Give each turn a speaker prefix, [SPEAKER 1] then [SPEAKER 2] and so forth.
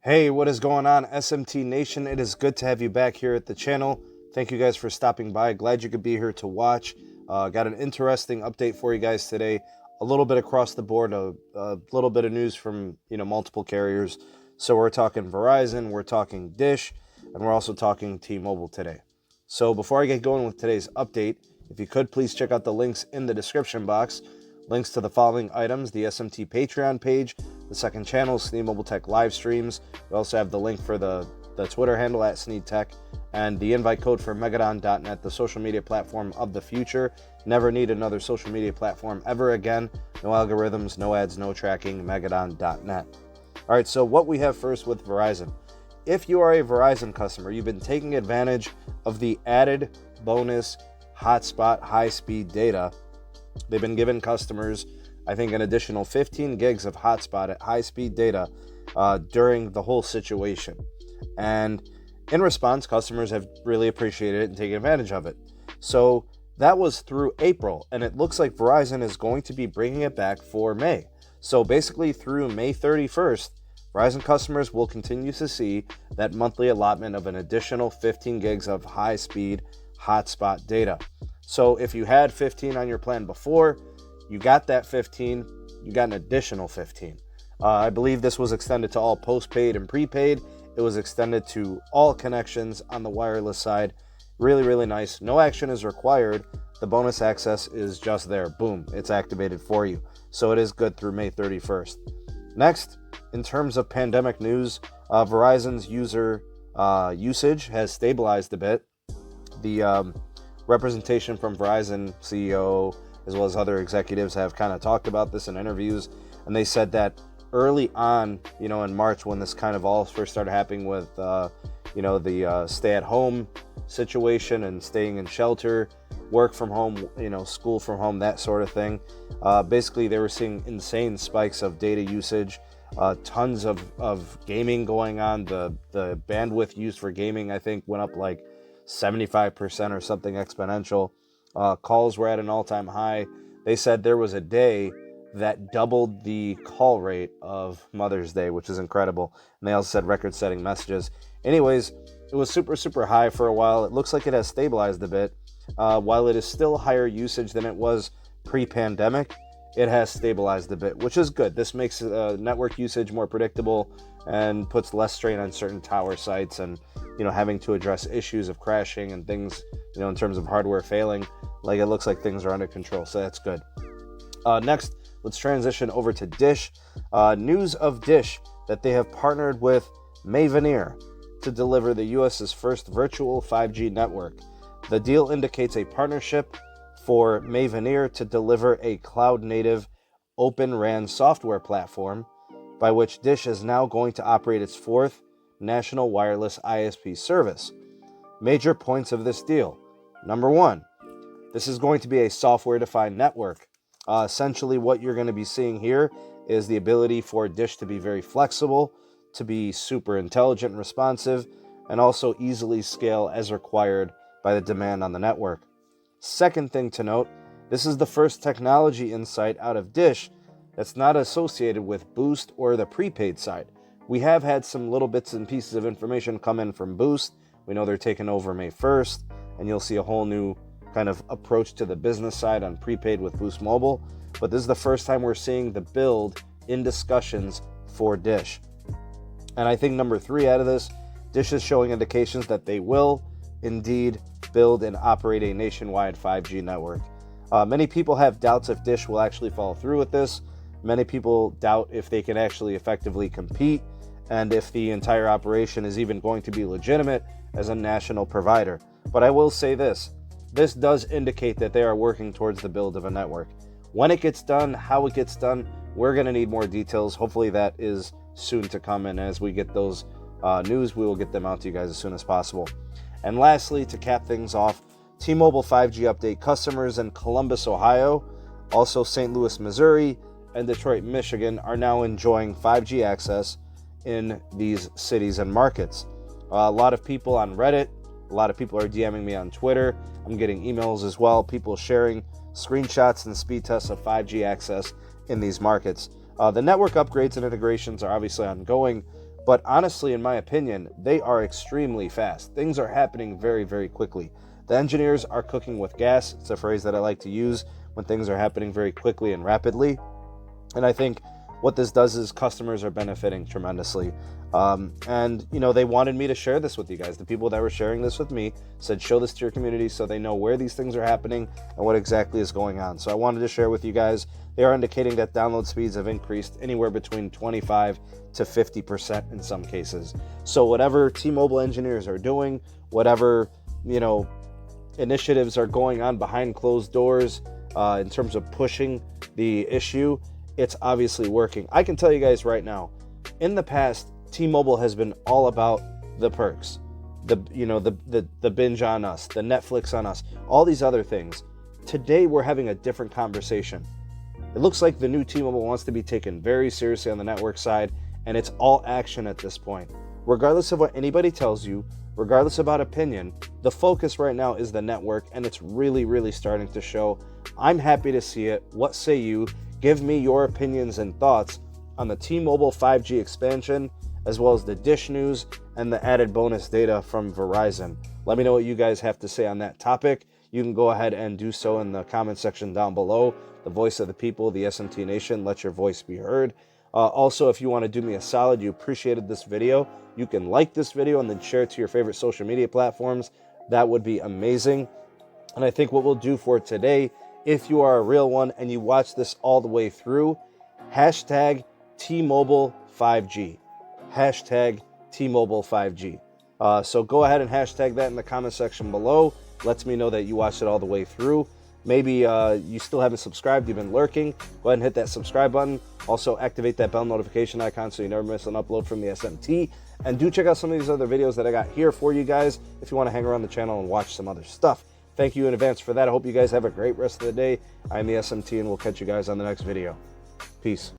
[SPEAKER 1] Hey, what is going on, SMT Nation? It is good to have you back here at the channel. Thank you guys for stopping by. Glad you could be here to watch. Got an interesting update for you guys today. A little bit across the board, a little bit of news from multiple carriers. So we're talking Verizon, we're talking Dish, and we're also talking T-Mobile today. So before I get going with today's update, if you could please check out the links in the description box. Links to the following items: the SMT Patreon page, the second channel, Sneed Mobile Tech live streams. We also have the link for the Twitter handle at Sneed Tech, and the invite code for Megadon.net, the social media platform of the future. Never need another social media platform ever again. No algorithms, no ads, no tracking, Megadon.net. All right, so what we have first with Verizon. If you are a Verizon customer, you've been taking advantage of the added bonus hotspot high-speed data. They've been giving customers, I think, an additional 15 gigs of hotspot at high-speed data during the whole situation. And in response, customers have really appreciated it and taken advantage of it. So that was through April, and it looks like Verizon is going to be bringing it back for May. So basically through May 31st, Verizon customers will continue to see that monthly allotment of an additional 15 gigs of high-speed hotspot data. So if you had 15 on your plan before, you got that 15, you got an additional 15. I believe this was extended to all postpaid and prepaid. It was extended to all connections on the wireless side. Really, really nice. No action is required. The bonus access is just there. Boom, it's activated for you. So it is good through May 31st. Next, in terms of pandemic news, Verizon's user usage has stabilized a bit. The representation from Verizon CEO as well as other executives have kind of talked about this in interviews, and they said that early on, in March, when this kind of all first started happening with the stay-at-home situation and staying in shelter, work from home, school from home, that sort of thing. Basically, they were seeing insane spikes of data usage, tons of gaming going on. The bandwidth used for gaming, I think, went up like 75% or something exponential. Calls were at an all-time high. They said there was a day that doubled the call rate of Mother's Day, which is incredible. And they also said record-setting messages. Anyways, it was super, super high for a while. It looks like it has stabilized a bit. While it is still higher usage than it was pre-pandemic, it has stabilized a bit, which is good. This makes network usage more predictable and puts less strain on certain tower sites and having to address issues of crashing and things, in terms of hardware failing. Like, it looks like things are under control, so that's good. Next, let's transition over to Dish. News of Dish that they have partnered with Mavenir to deliver the U.S.'s first virtual 5G network. The deal indicates a partnership for Mavenir to deliver a cloud-native Open RAN software platform by which Dish is now going to operate its fourth national wireless ISP service. Major points of this deal. Number one, this is going to be a software-defined network. Essentially, what you're going to be seeing here is the ability for Dish to be very flexible, to be super intelligent and responsive, and also easily scale as required by the demand on the network. Second thing to note, this is the first technology insight out of Dish that's not associated with Boost or the prepaid side. We have had some little bits and pieces of information come in from Boost. We know they're taking over May 1st, and you'll see a whole new kind of approach to the business side on prepaid with Boost Mobile. But this is the first time we're seeing the build in discussions for Dish. And I think number three out of this, Dish is showing indications that they will indeed build and operate a nationwide 5G network. Many people have doubts if Dish will actually follow through with this. Many people doubt if they can actually effectively compete and if the entire operation is even going to be legitimate as a national provider. But I will say this does indicate that they are working towards the build of a network. When it gets done, how it gets done, we're going to need more details. Hopefully that is soon to come, and as we get those news, we will get them out to you guys as soon as possible. And lastly, to cap things off, T-Mobile 5G update: customers in Columbus, Ohio, also St. Louis, Missouri, and Detroit, Michigan are now enjoying 5G access in these cities and markets. A lot of people on Reddit A lot of people are DMing me on Twitter. I'm getting emails as well, people sharing screenshots and speed tests of 5G access in these markets. The network upgrades and integrations are obviously ongoing, but honestly, in my opinion, they are extremely fast. Things are happening very, very quickly. The engineers are cooking with gas. It's a phrase that I like to use when things are happening very quickly and rapidly. And I think what this does is customers are benefiting tremendously. And, you know, they wanted me to share this with you guys. The people that were sharing this with me said, show this to your community so they know where these things are happening and what exactly is going on. So I wanted to share with you guys. They are indicating that download speeds have increased anywhere between 25 to 50% in some cases. So whatever T-Mobile engineers are doing, whatever, you know, initiatives are going on behind closed doors in terms of pushing the issue, it's obviously working. I can tell you guys right now, in the past, T-Mobile has been all about the perks, the binge on us, the Netflix on us, all these other things. Today, we're having a different conversation. It looks like the new T-Mobile wants to be taken very seriously on the network side, and it's all action at this point. Regardless of what anybody tells you, regardless about opinion, the focus right now is the network, and it's really, really starting to show. I'm happy to see it. What say you? Give me your opinions and thoughts on the T-Mobile 5G expansion, as well as the Dish news and the added bonus data from Verizon. Let me know what you guys have to say on that topic. You can go ahead and do so in the comment section down below. The voice of the people, the SMT Nation, let your voice be heard. Also, if you want to do me a solid, you appreciated this video, you can like this video and then share it to your favorite social media platforms. That would be amazing. And I think what we'll do for today, if you are a real one and you watch this all the way through, hashtag T-Mobile 5G. Hashtag T-Mobile 5G. So go ahead and hashtag that in the comment section below. Lets me know that you watched it all the way through. Maybe you still haven't subscribed, you've been lurking. Go ahead and hit that subscribe button. Also activate that bell notification icon so you never miss an upload from the SMT. And do check out some of these other videos that I got here for you guys if you want to hang around the channel and watch some other stuff. Thank you in advance for that. I hope you guys have a great rest of the day. I'm the SMT and we'll catch you guys on the next video. Peace.